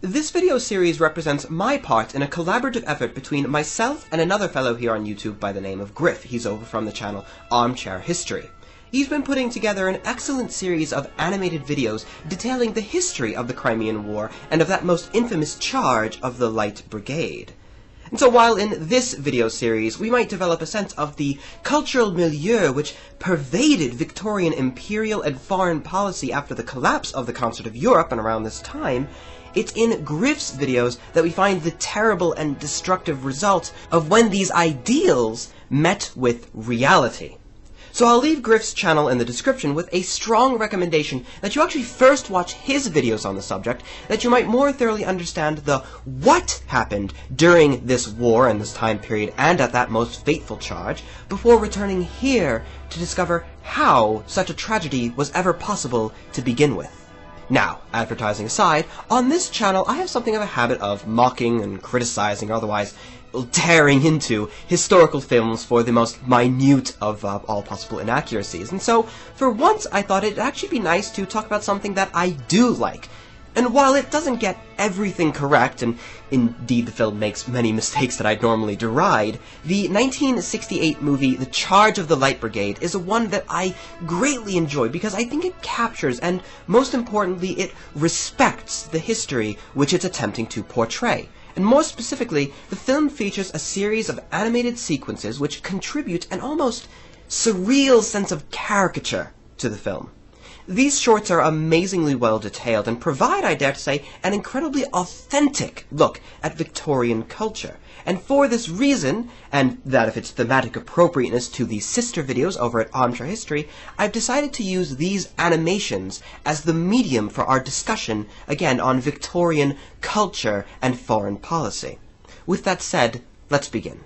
This video series represents my part in a collaborative effort between myself and another fellow here on YouTube by the name of Griff. He's over from the channel Armchair History. He's been putting together an excellent series of animated videos detailing the history of the Crimean War and of that most infamous charge of the Light Brigade. And so while in this video series we might develop a sense of the cultural milieu which pervaded Victorian imperial and foreign policy after the collapse of the Concert of Europe and around this time, it's in Griff's videos that we find the terrible and destructive result of when these ideals met with reality. So I'll leave Griff's channel in the description with a strong recommendation that you actually first watch his videos on the subject, that you might more thoroughly understand the what happened during this war and this time period and at that most fateful charge, before returning here to discover how such a tragedy was ever possible to begin with. Now, advertising aside, on this channel I have something of a habit of mocking and criticizing or otherwise tearing into historical films for the most minute of all possible inaccuracies. And so, for once, I thought it'd actually be nice to talk about something that I do like. And while it doesn't get everything correct, and indeed the film makes many mistakes that I'd normally deride, the 1968 movie The Charge of the Light Brigade is one that I greatly enjoy because I think it captures, and most importantly, it respects the history which it's attempting to portray. And more specifically, the film features a series of animated sequences which contribute an almost surreal sense of caricature to the film. These shorts are amazingly well detailed and provide, I dare to say, an incredibly authentic look at Victorian culture. And for this reason, and that of its thematic appropriateness to the sister videos over at Armchair History, I've decided to use these animations as the medium for our discussion, again, on Victorian culture and foreign policy. With that said, let's begin.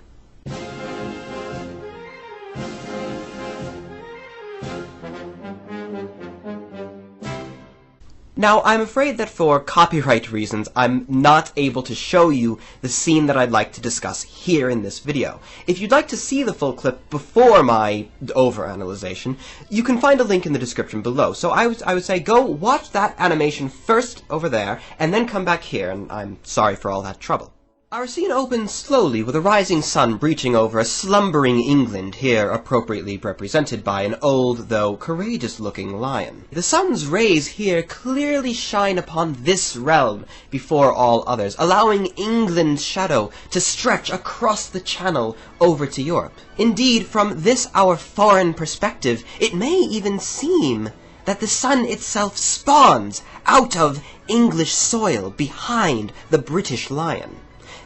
Now, I'm afraid that for copyright reasons, I'm not able to show you the scene that I'd like to discuss here in this video. If you'd like to see the full clip before my overanalyzation, you can find a link in the description below. So I would say go watch that animation first over there, and then come back here, and I'm sorry for all that trouble. Our scene opens slowly with a rising sun breaching over a slumbering England, here appropriately represented by an old, though courageous-looking lion. The sun's rays here clearly shine upon this realm before all others, allowing England's shadow to stretch across the Channel over to Europe. Indeed, from this our foreign perspective, it may even seem that the sun itself spawns out of English soil behind the British lion.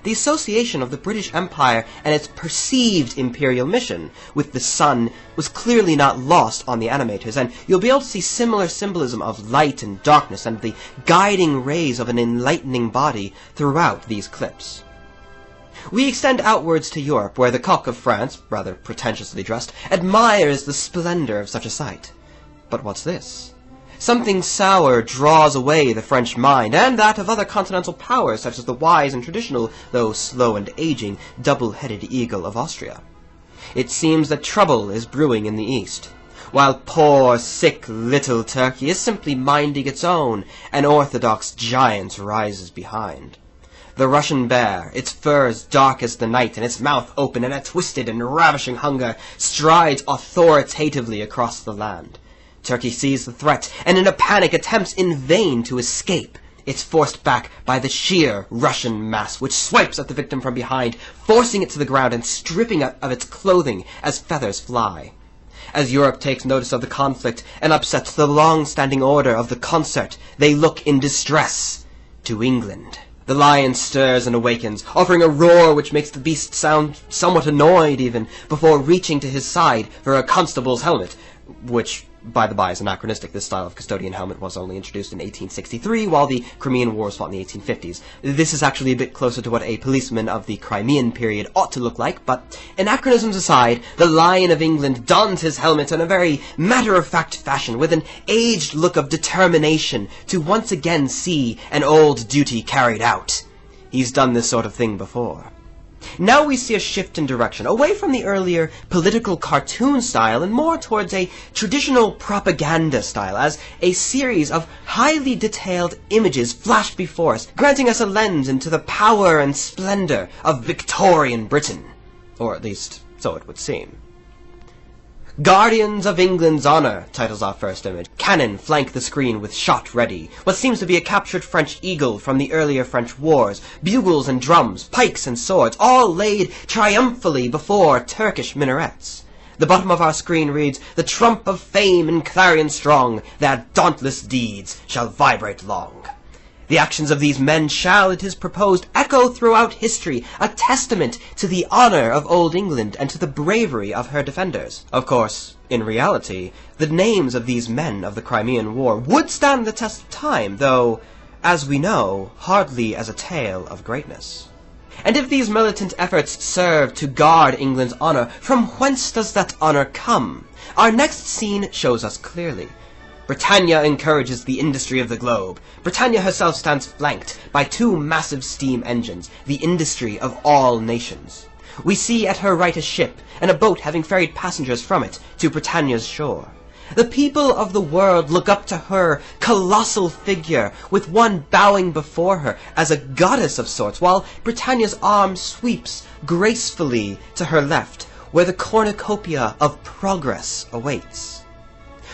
The association of the British Empire and its perceived imperial mission with the sun was clearly not lost on the animators, and you'll be able to see similar symbolism of light and darkness and the guiding rays of an enlightening body throughout these clips. We extend outwards to Europe, where the cock of France, rather pretentiously dressed, admires the splendor of such a sight. But what's this? Something sour draws away the French mind, and that of other continental powers, such as the wise and traditional, though slow and aging, double-headed eagle of Austria. It seems that trouble is brewing in the east, while poor, sick little Turkey is simply minding its own, an orthodox giant rises behind. The Russian bear, its furs dark as the night, and its mouth open in a twisted and ravishing hunger, strides authoritatively across the land. Turkey sees the threat, and in a panic attempts in vain to escape. It's forced back by the sheer Russian mass, which swipes at the victim from behind, forcing it to the ground and stripping it of its clothing as feathers fly. As Europe takes notice of the conflict and upsets the long-standing order of the concert, they look in distress to England. The lion stirs and awakens, offering a roar which makes the beast sound somewhat annoyed even, before reaching to his side for a constable's helmet, which, by the by, is anachronistic. This style of custodian helmet was only introduced in 1863, while the Crimean War was fought in the 1850s. This is actually a bit closer to what a policeman of the Crimean period ought to look like, but anachronisms aside, the Lion of England dons his helmet in a very matter-of-fact fashion, with an aged look of determination to once again see an old duty carried out. He's done this sort of thing before. Now we see a shift in direction, away from the earlier political cartoon style and more towards a traditional propaganda style, as a series of highly detailed images flash before us, granting us a lens into the power and splendor of Victorian Britain. Or at least, so it would seem. Guardians of England's Honour titles our first image. Cannon flank the screen with shot ready. What seems to be a captured French eagle from the earlier French wars. Bugles and drums, pikes and swords, all laid triumphantly before Turkish minarets. The bottom of our screen reads, "The trump of fame and clarion strong, their dauntless deeds shall vibrate long." The actions of these men shall, it is proposed, echo throughout history, a testament to the honour of Old England and to the bravery of her defenders. Of course, in reality, the names of these men of the Crimean War would stand the test of time, though, as we know, hardly as a tale of greatness. And if these militant efforts serve to guard England's honour, from whence does that honour come? Our next scene shows us clearly. Britannia encourages the industry of the globe. Britannia herself stands flanked by two massive steam engines, the industry of all nations. We see at her right a ship, and a boat having ferried passengers from it to Britannia's shore. The people of the world look up to her colossal figure, with one bowing before her as a goddess of sorts, while Britannia's arm sweeps gracefully to her left, where the cornucopia of progress awaits.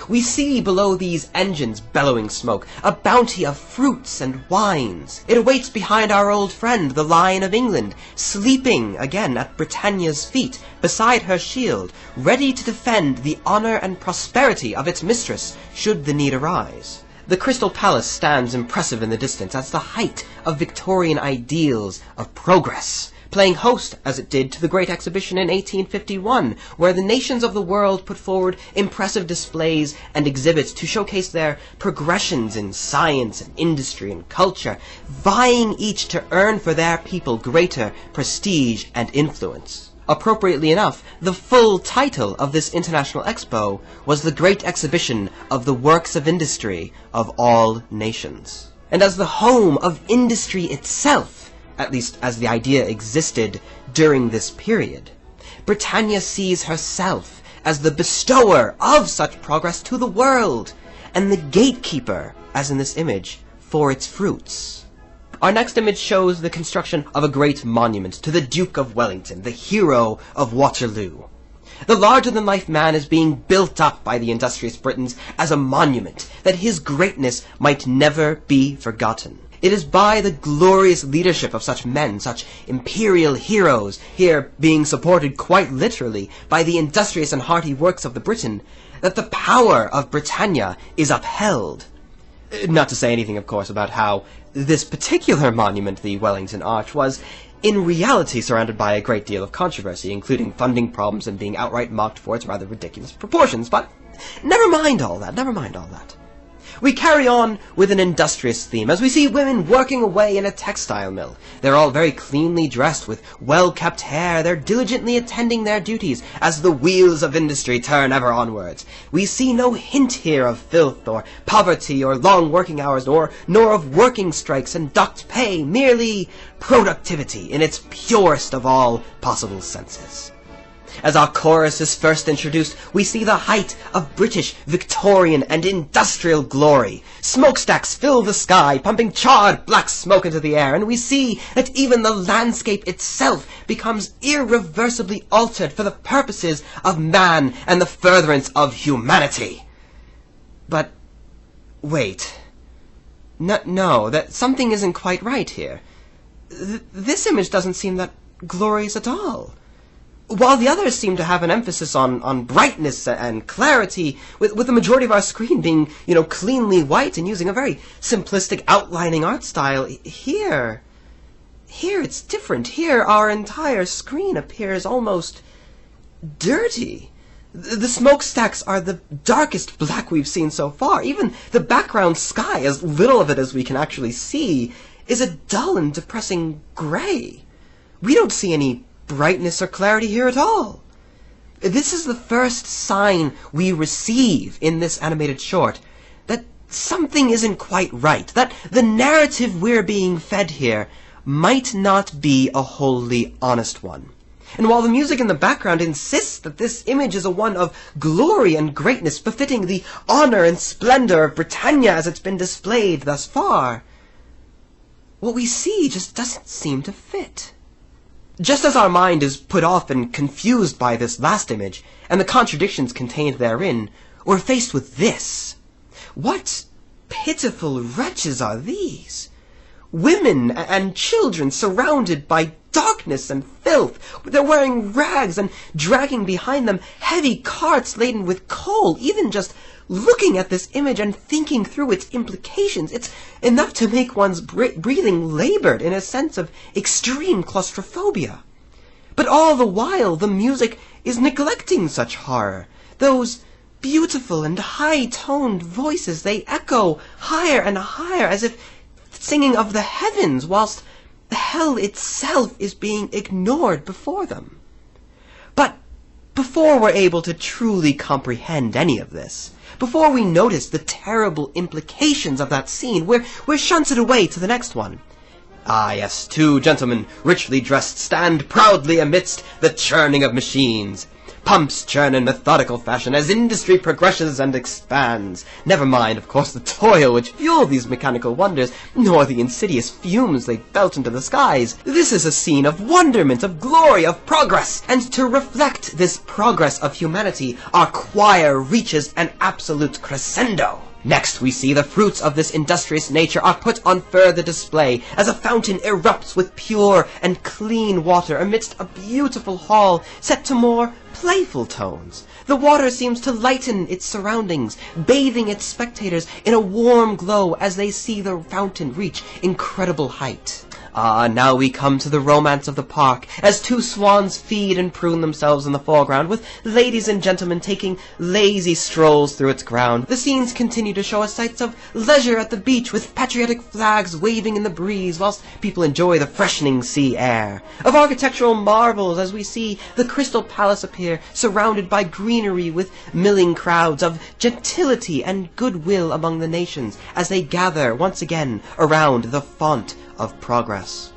We see below these engines bellowing smoke a bounty of fruits and wines. It awaits behind our old friend, the Lion of England, sleeping again at Britannia's feet, beside her shield, ready to defend the honour and prosperity of its mistress, should the need arise. The Crystal Palace stands impressive in the distance as the height of Victorian ideals of progress, playing host, as it did, to the Great Exhibition in 1851, where the nations of the world put forward impressive displays and exhibits to showcase their progressions in science and industry and culture, vying each to earn for their people greater prestige and influence. Appropriately enough, the full title of this international expo was the Great Exhibition of the Works of Industry of All Nations. And as the home of industry itself, at least as the idea existed during this period, Britannia sees herself as the bestower of such progress to the world, and the gatekeeper, as in this image, for its fruits. Our next image shows the construction of a great monument to the Duke of Wellington, the hero of Waterloo. The larger-than-life man is being built up by the industrious Britons as a monument, that his greatness might never be forgotten. It is by the glorious leadership of such men, such imperial heroes, here being supported quite literally by the industrious and hearty works of the Briton, that the power of Britannia is upheld. Not to say anything, of course, about how this particular monument, the Wellington Arch, was in reality surrounded by a great deal of controversy, including funding problems and being outright mocked for its rather ridiculous proportions. But never mind all that, never mind all that. We carry on with an industrious theme, as we see women working away in a textile mill. They're all very cleanly dressed, with well-kept hair. They're diligently attending their duties, as the wheels of industry turn ever onwards. We see no hint here of filth, or poverty, or long working hours, nor of working strikes and docked pay, merely productivity in its purest of all possible senses. As our chorus is first introduced, we see the height of British, Victorian, and industrial glory. Smokestacks fill the sky, pumping charred black smoke into the air, and we see that even the landscape itself becomes irreversibly altered for the purposes of man and the furtherance of humanity. But wait. No, that something isn't quite right here. This image doesn't seem that glorious at all. While the others seem to have an emphasis on brightness and clarity, with the majority of our screen being, cleanly white and using a very simplistic outlining art style, here it's different. Here our entire screen appears almost dirty. The smokestacks are the darkest black we've seen so far. Even the background sky, as little of it as we can actually see, is a dull and depressing gray. We don't see any brightness or clarity here at all. This is the first sign we receive in this animated short that something isn't quite right, that the narrative we're being fed here might not be a wholly honest one. And while the music in the background insists that this image is a one of glory and greatness befitting the honor and splendor of Britannia as it's been displayed thus far, what we see just doesn't seem to fit. Just as our mind is put off and confused by this last image, and the contradictions contained therein, we're faced with this. What pitiful wretches are these? Women and children surrounded by darkness and filth. They're wearing rags and dragging behind them heavy carts laden with coal. Even just looking at this image and thinking through its implications, it's enough to make one's breathing labored in a sense of extreme claustrophobia. But all the while, the music is neglecting such horror. Those beautiful and high-toned voices, they echo higher and higher as if singing of the heavens, whilst hell itself is being ignored before them. But before we're able to truly comprehend any of this, before we notice the terrible implications of that scene, we're shunted away to the next one. Ah, yes, two gentlemen, richly dressed, stand proudly amidst the churning of machines. Pumps churn in methodical fashion as industry progresses and expands. Never mind, of course, the toil which fueled these mechanical wonders, nor the insidious fumes they belch into the skies. This is a scene of wonderment, of glory, of progress, and to reflect this progress of humanity, our choir reaches an absolute crescendo. Next, we see the fruits of this industrious nature are put on further display as a fountain erupts with pure and clean water amidst a beautiful hall set to more playful tones. The water seems to lighten its surroundings, bathing its spectators in a warm glow as they see the fountain reach incredible height. Ah, now we come to the romance of the park, as two swans feed and prune themselves in the foreground, with ladies and gentlemen taking lazy strolls through its ground. The scenes continue to show us sights of leisure at the beach, with patriotic flags waving in the breeze, whilst people enjoy the freshening sea air. Of architectural marvels, as we see the Crystal Palace appear, surrounded by greenery with milling crowds, of gentility and goodwill among the nations, as they gather once again around the font of progress.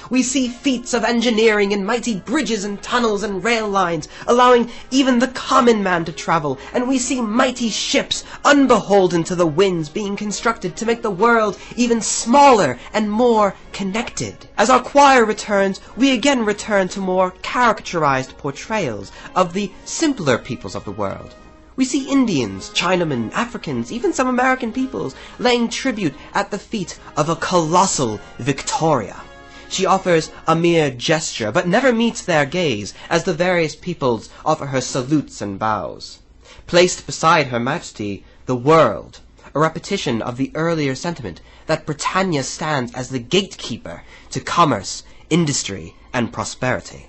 We see feats of engineering in mighty bridges and tunnels and rail lines, allowing even the common man to travel, and we see mighty ships, unbeholden to the winds, being constructed to make the world even smaller and more connected. As our choir returns, we again return to more caricaturized portrayals of the simpler peoples of the world. We see Indians, Chinamen, Africans, even some American peoples laying tribute at the feet of a colossal Victoria. She offers a mere gesture, but never meets their gaze, as the various peoples offer her salutes and bows. Placed beside Her Majesty, the world, a repetition of the earlier sentiment that Britannia stands as the gatekeeper to commerce, industry, and prosperity.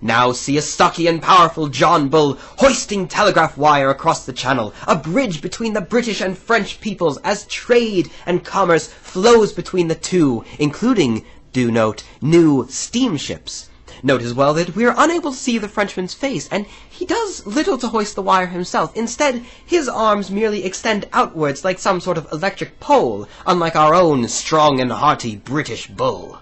Now see a stocky and powerful John Bull hoisting telegraph wire across the channel, a bridge between the British and French peoples as trade and commerce flows between the two, including, do note, new steamships. Note as well that we are unable to see the Frenchman's face, and he does little to hoist the wire himself. Instead, his arms merely extend outwards like some sort of electric pole, unlike our own strong and hearty British bull.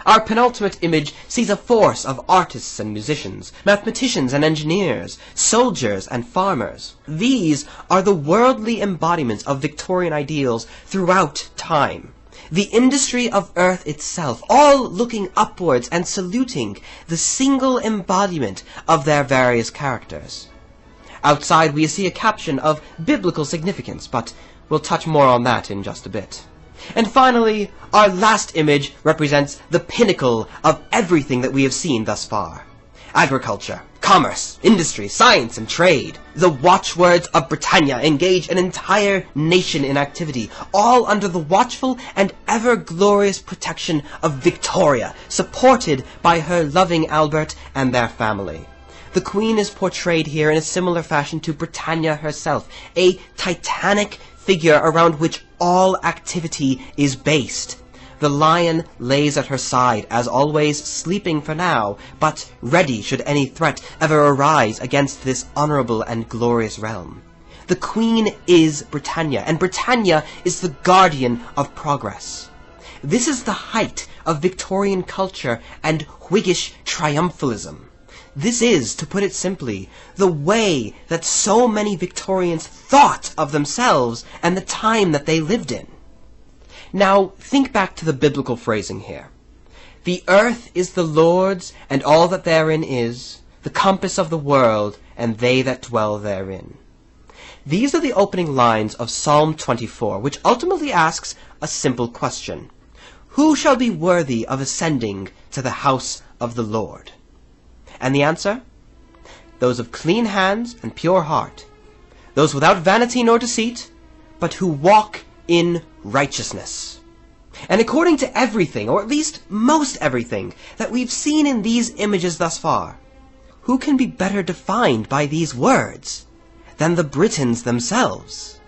Our penultimate image sees a force of artists and musicians, mathematicians and engineers, soldiers and farmers. These are the worldly embodiments of Victorian ideals throughout time. The industry of earth itself, all looking upwards and saluting the single embodiment of their various characters. Outside we see a caption of biblical significance, but we'll touch more on that in just a bit. And finally, our last image represents the pinnacle of everything that we have seen thus far. Agriculture, commerce, industry, science, and trade. The watchwords of Britannia engage an entire nation in activity, all under the watchful and ever-glorious protection of Victoria, supported by her loving Albert and their family. The Queen is portrayed here in a similar fashion to Britannia herself, a titanic figure around which all activity is based. The lion lays at her side, as always, sleeping for now, but ready should any threat ever arise against this honourable and glorious realm. The Queen is Britannia, and Britannia is the guardian of progress. This is the height of Victorian culture and Whiggish triumphalism. This is, to put it simply, the way that so many Victorians thought of themselves and the time that they lived in. Now, think back to the biblical phrasing here. The earth is the Lord's, and all that therein is, the compass of the world, and they that dwell therein. These are the opening lines of Psalm 24, which ultimately asks a simple question. Who shall be worthy of ascending to the house of the Lord? And the answer? Those of clean hands and pure heart, those without vanity nor deceit, but who walk in righteousness. And according to everything, or at least most everything, that we've seen in these images thus far, who can be better defined by these words than the Britons themselves?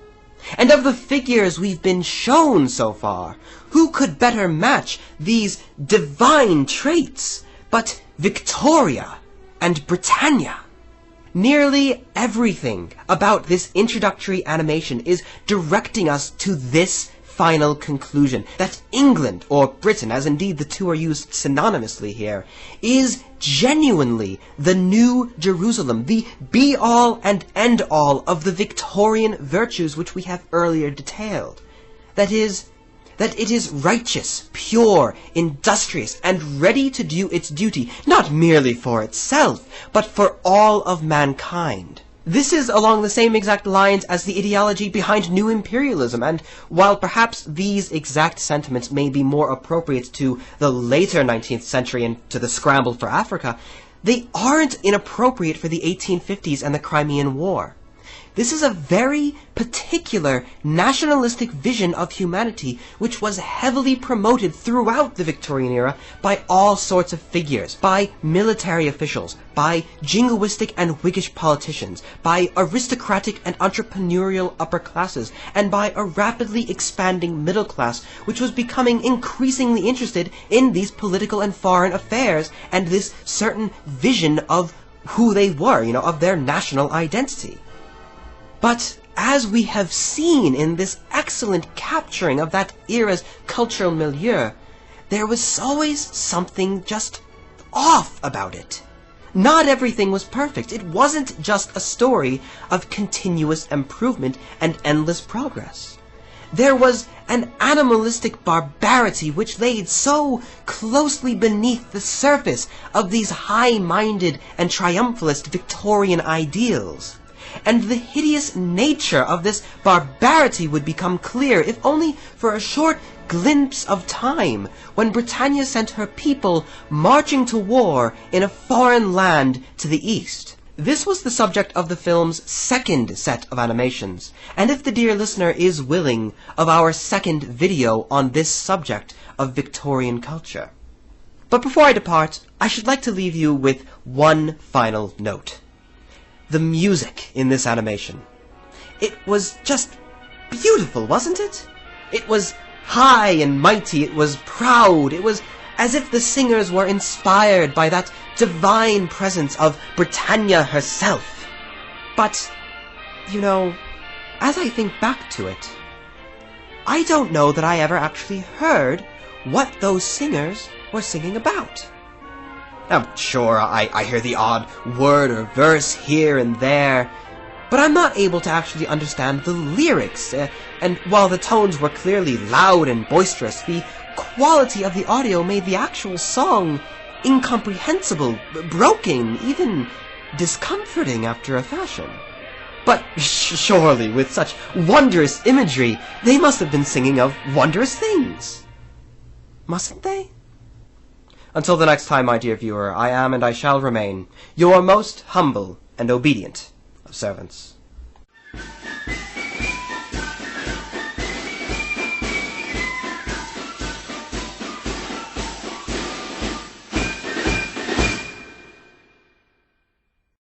And of the figures we've been shown so far, who could better match these divine traits but Victoria and Britannia? Nearly everything about this introductory animation is directing us to this final conclusion, that England, or Britain, as indeed the two are used synonymously here, is genuinely the new Jerusalem, the be-all and end-all of the Victorian virtues which we have earlier detailed. That it is righteous, pure, industrious, and ready to do its duty, not merely for itself, but for all of mankind. This is along the same exact lines as the ideology behind new imperialism, and while perhaps these exact sentiments may be more appropriate to the later 19th century and to the scramble for Africa, they aren't inappropriate for the 1850s and the Crimean War. This is a very particular nationalistic vision of humanity which was heavily promoted throughout the Victorian era by all sorts of figures, by military officials, by jingoistic and Whiggish politicians, by aristocratic and entrepreneurial upper classes, and by a rapidly expanding middle class which was becoming increasingly interested in these political and foreign affairs and this certain vision of who they were, of their national identity. But as we have seen in this excellent capturing of that era's cultural milieu, there was always something just off about it. Not everything was perfect. It wasn't just a story of continuous improvement and endless progress. There was an animalistic barbarity which laid so closely beneath the surface of these high-minded and triumphalist Victorian ideals. And the hideous nature of this barbarity would become clear, if only for a short glimpse of time, when Britannia sent her people marching to war in a foreign land to the east. This was the subject of the film's second set of animations, and if the dear listener is willing, of our second video on this subject of Victorian culture. But before I depart, I should like to leave you with one final note. The music in this animation. It was just beautiful, wasn't it? It was high and mighty, it was proud, it was as if the singers were inspired by that divine presence of Britannia herself. But, as I think back to it, I don't know that I ever actually heard what those singers were singing about. Now, sure, I hear the odd word or verse here and there, but I'm not able to actually understand the lyrics, and while the tones were clearly loud and boisterous, the quality of the audio made the actual song incomprehensible, broken, even discomforting after a fashion. But surely, with such wondrous imagery, they must have been singing of wondrous things. Mustn't they? Until the next time, my dear viewer, I am and I shall remain your most humble and obedient of servants.